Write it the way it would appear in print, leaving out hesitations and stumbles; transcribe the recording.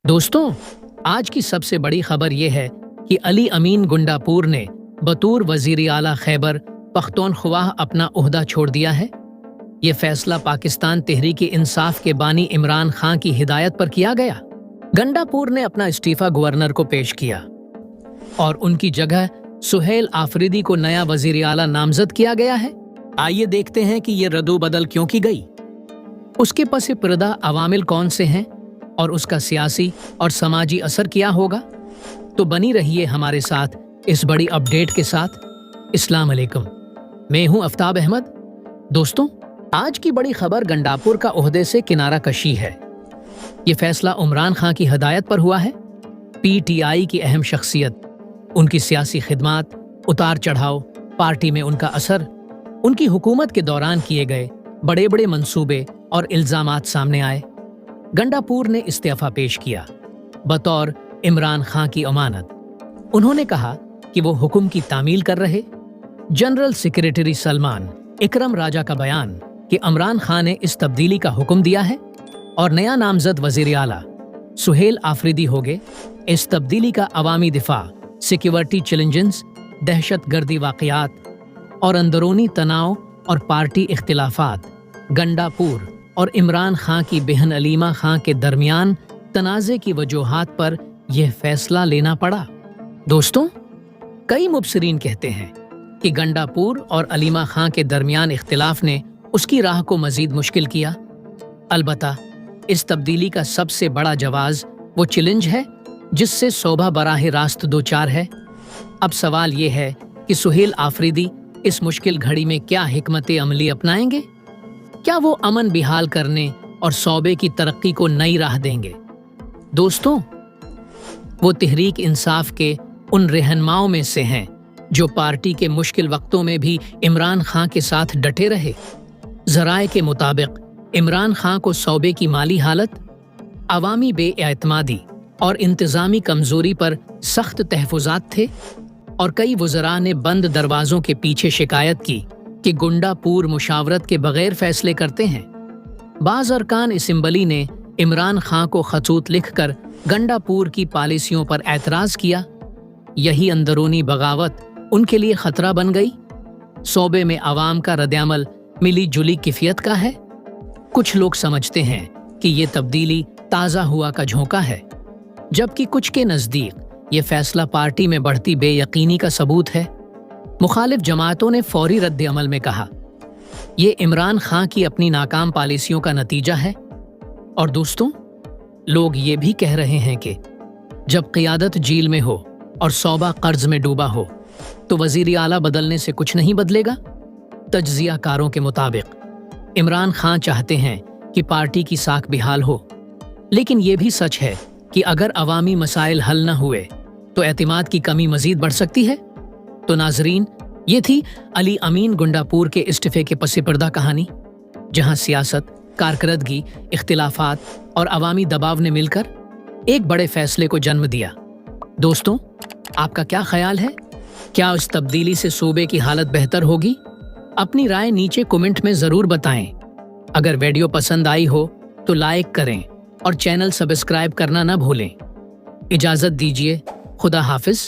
दोस्तों, आज की सबसे बड़ी खबर यह है कि अली अमीन गुंडापुर ने बतौर वजीर आला खैबर पख्तूनख्वा अपना ओहदा छोड़ दिया है। ये फैसला पाकिस्तान तहरीक इंसाफ के बानी इमरान खान की हिदायत पर किया गया। गंडापुर ने अपना इस्तीफा गवर्नर को पेश किया और उनकी जगह सुहेल आफरीदी को नया वजीर आला नामजद किया गया है। आइए देखते हैं कि ये रद्दो-बदल क्यों की गई, उसके पस पर्दा अवामिल कौन से हैं और उसका सियासी और समाजी असर क्या होगा। तो बनी रहिए हमारे साथ इस बड़ी अपडेट के साथ। अस्सलाम अलैकुम, मैं हूं आफ्ताब अहमद। दोस्तों, आज की बड़ी खबर गंडापुर का ओहदे से किनारा कशी है। ये फैसला इमरान खान की हिदायत पर हुआ है। पीटीआई की अहम शख्सियत, उनकी सियासी खिदमात, उतार चढ़ाव, पार्टी में उनका असर, उनकी हुकूमत के दौरान किए गए बड़े बड़े मंसूबे और इल्जामात सामने आए। गंडापुर ने इस्तीफा पेश किया बतौर इमरान खान की अमानत। उन्होंने कहा कि वो हुक्म की तामील कर रहे। जनरल सेक्रेटरी सलमान इकरम राजा का बयान कि इमरान खान ने इस तब्दीली का हुक्म दिया है और नया नामजद वजीर आला सुहेल आफरीदी हो गए। इस तब्दीली का अवामी दिफा, सिक्योरिटी चैलेंजेस, दहशत गर्दी वाक़यात और अंदरूनी तनाव और पार्टी इख्तिलाफात, गंडापुर और इमरान खान की बहन अलीमा खान के दरमियान तनाज़े की वजूहात पर यह फैसला लेना पड़ा। दोस्तों, कई मुबसरीन कहते हैं कि गंडापुर और अलीमा खान के दरमियान इख्तिलाफ ने उसकी राह को मजीद मुश्किल किया। अलबत्ता इस तब्दीली का सबसे बड़ा जवाज वो चैलेंज है जिससे शोभा बराह रास्त दो चार है। अब सवाल ये है कि सुहेल आफरीदी इस मुश्किल घड़ी में क्या हिकमत अमली अपनाएंगे। क्या वो अमन बिहाल करने और शोबे की तरक्की को नई राह देंगे। दोस्तों, वो तहरीक इंसाफ के उन रहनुमाओं में से हैं जो पार्टी के मुश्किल वक्तों में भी इमरान खान के साथ डटे रहे। ज़राए के मुताबिक इमरान खान को शोबे की माली हालत, अवामी बेएतमादी और इंतज़ामी कमज़ोरी पर सख्त तहफ़्फ़ुज़ात थे और कई वज़रा ने बंद दरवाज़ों के पीछे शिकायत की कि गुंडापुर मुशावरत के बगैर फैसले करते हैं। बाज़ अरकान असम्बली ने इमरान खान को खतूत लिखकर गंडापुर की पॉलिसियों पर एतराज़ किया। यही अंदरूनी बगावत उनके लिए खतरा बन गई। शोबे में अवाम का रद्द-ए-अमल मिली जुली किफ़ियत का है। कुछ लोग समझते हैं कि ये तब्दीली ताज़ा हुआ का झोंका है, जबकि कुछ के नज़दीक ये फैसला पार्टी में बढ़ती बेयकीनी का सबूत है। मुखालिफ जमातों ने फौरी रद्द-ए-अमल में कहा ये इमरान खान की अपनी नाकाम पॉलिसियों का नतीजा है। और दोस्तों, लोग ये भी कह रहे हैं कि जब क़ियादत जेल में हो और शोबा कर्ज में डूबा हो तो वज़ीर आला बदलने से कुछ नहीं बदलेगा। तज्ज़ियाकारों के मुताबिक इमरान खान चाहते हैं कि पार्टी की साख बिहाल हो, लेकिन ये भी सच है कि अगर अवामी मसाइल हल न हुए तो एतमाद की कमी मजीद बढ़ सकती है। तो नाजरीन, ये थी अली अमीन गुंडापुर के इस्तीफे के पस पर्दा कहानी, जहां सियासत, कारकर्दगी, इख्तिलाफात और अवामी दबाव ने मिलकर एक बड़े फैसले को जन्म दिया। दोस्तों, आपका क्या ख्याल है? क्या इस तब्दीली से सूबे की हालत बेहतर होगी? अपनी राय नीचे कमेंट में ज़रूर बताएं। अगर वीडियो पसंद आई हो तो लाइक करें और चैनल सब्सक्राइब करना न भूलें। इजाज़त दीजिए। खुदा हाफिज़।